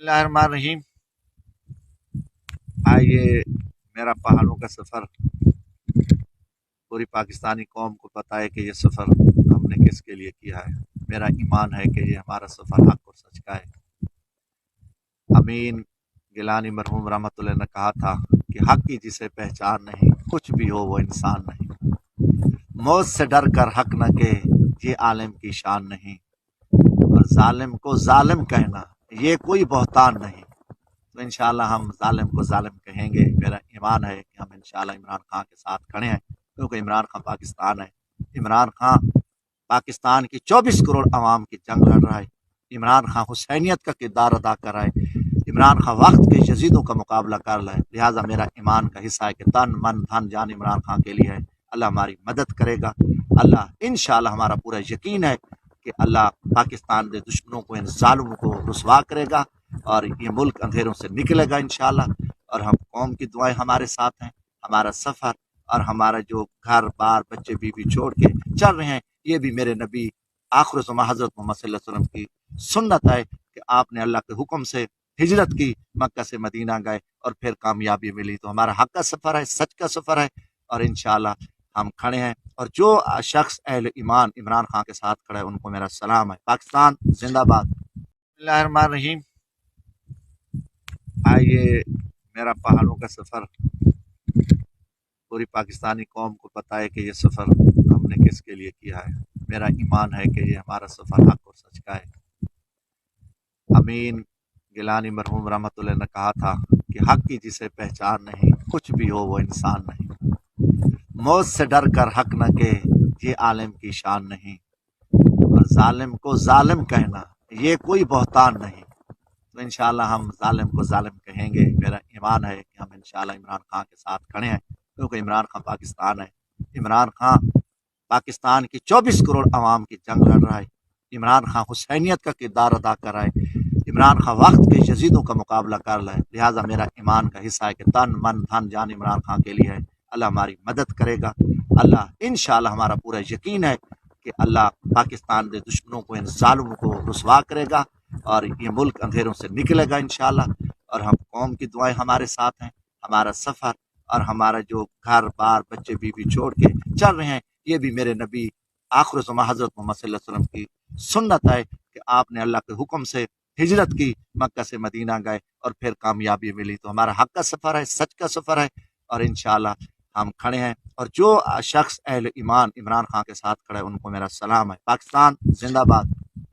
बिस्मिल्लाहिर्रहमानिर्रहीम। आइए मेरा पहाड़ों का सफ़र पूरी पाकिस्तानी कौम को पता है कि ये सफ़र हमने किसके लिए किया है। मेरा ईमान है कि ये हमारा सफ़र हक और सच का है। अमीन गिलानी मरहूम रहमतुल्लाह ने कहा था कि हक की जिसे पहचान नहीं, कुछ भी हो वो इंसान नहीं। मौत से डर कर हक न के, ये आलिम की शान नहीं। और जालिम को जालिम कहना ये कोई बहतान नहीं। तो इंशाल्लाह हम जालिम को जालिम कहेंगे। मेरा ईमान है कि हम इंशाल्लाह इमरान खान के साथ खड़े हैं, क्योंकि इमरान खान पाकिस्तान है। इमरान खान पाकिस्तान की 24 करोड़ आवाम की जंग लड़ रहा है। इमरान खान हुसैनियत का किरदार अदा कर रहा है। इमरान खान वक्त के यजीदों का मुकाबला कर रहा है। लिहाजा मेरा ईमान का हिस्सा है कि तन मन धन जान इमरान खान के लिए है। अल्लाह हमारी मदद करेगा। अल्लाह इंशाल्लाह, हमारा पूरा यकीन है कि अल्लाह पाकिस्तान के दुश्मनों को, इन जालिमों को रुसवा करेगा और ये मुल्क अंधेरों से निकलेगा इंशाल्लाह। और हम कौम की दुआएं हमारे साथ हैं। हमारा सफ़र और हमारा जो घर बार बच्चे बीवी छोड़ के चल रहे हैं, ये भी मेरे नबी आखिर ज़मां हज़रत मोहम्मद सल्लल्लाहु अलैहि वसल्लम की सुन्नत है कि आपने अल्लाह के हुक्म से हिजरत की, मक्का से मदीना गए और फिर कामयाबी मिली। तो हमारा हक का सफ़र है, सच का सफ़र है और इंशाल्लाह हम खड़े हैं। और जो शख्स अहले ईमान इमरान खान के साथ खड़ा है, उनको मेरा सलाम है। पाकिस्तान जिंदाबाद। बिस्मिल्लाहिर्रहमानिर्रहीम। आइए मेरा पहाड़ों का सफ़र पूरी पाकिस्तानी कौम को पता है कि ये सफ़र हमने किसके लिए किया है। मेरा ईमान है कि ये हमारा सफ़र हक और सच का है। अमीन गिलानी मरहूम रहमतुल्लाह ने कहा था कि हक की जिसे पहचान नहीं, कुछ भी हो वो इंसान नहीं। मौत से डर कर हक न के, ये आलिम की शान नहीं। और जालिम को जालिम कहना ये कोई बहतान नहीं। तो इंशाल्लाह हम जालिम को जालिम कहेंगे। मेरा ईमान है कि हम इंशाल्लाह इमरान खान के साथ खड़े हैं, क्योंकि इमरान खान पाकिस्तान है। इमरान खान पाकिस्तान की 24 करोड़ आवाम की जंग लड़ रहा है। इमरान खान हुसैनियत का किरदार अदा कर रहा है। इमरान खान वक्त के यजीदों का मुकाबला कर रहा है। लिहाजा मेरा ईमान का हिस्सा है कि तन मन धन जान इमरान खान के लिए है। अल्लाह हमारी मदद करेगा। अल्लाह इंशाल्लाह, हमारा पूरा यकीन है कि अल्लाह पाकिस्तान के दुश्मनों को, इन जालिमों को रुसवा करेगा और ये मुल्क अंधेरों से निकलेगा इंशाल्लाह। और हम कौम की दुआएं हमारे साथ हैं। हमारा सफ़र और हमारा जो घर बार बच्चे बीवी छोड़ के चल रहे हैं, ये भी मेरे नबी आखिर ज़मां हज़रत मोहम्मद सल्लल्लाहु अलैहि वसल्लम की सुन्नत है कि आपने अल्लाह के हुक्म से हिजरत की, मक्का से मदीना गए और फिर कामयाबी मिली। तो हमारा हक का सफ़र है, सच का सफ़र है और इंशाल्लाह हम खड़े हैं। और जो शख्स अहले ईमान इमरान खान के साथ खड़ा है, उनको मेरा सलाम है। पाकिस्तान जिंदाबाद।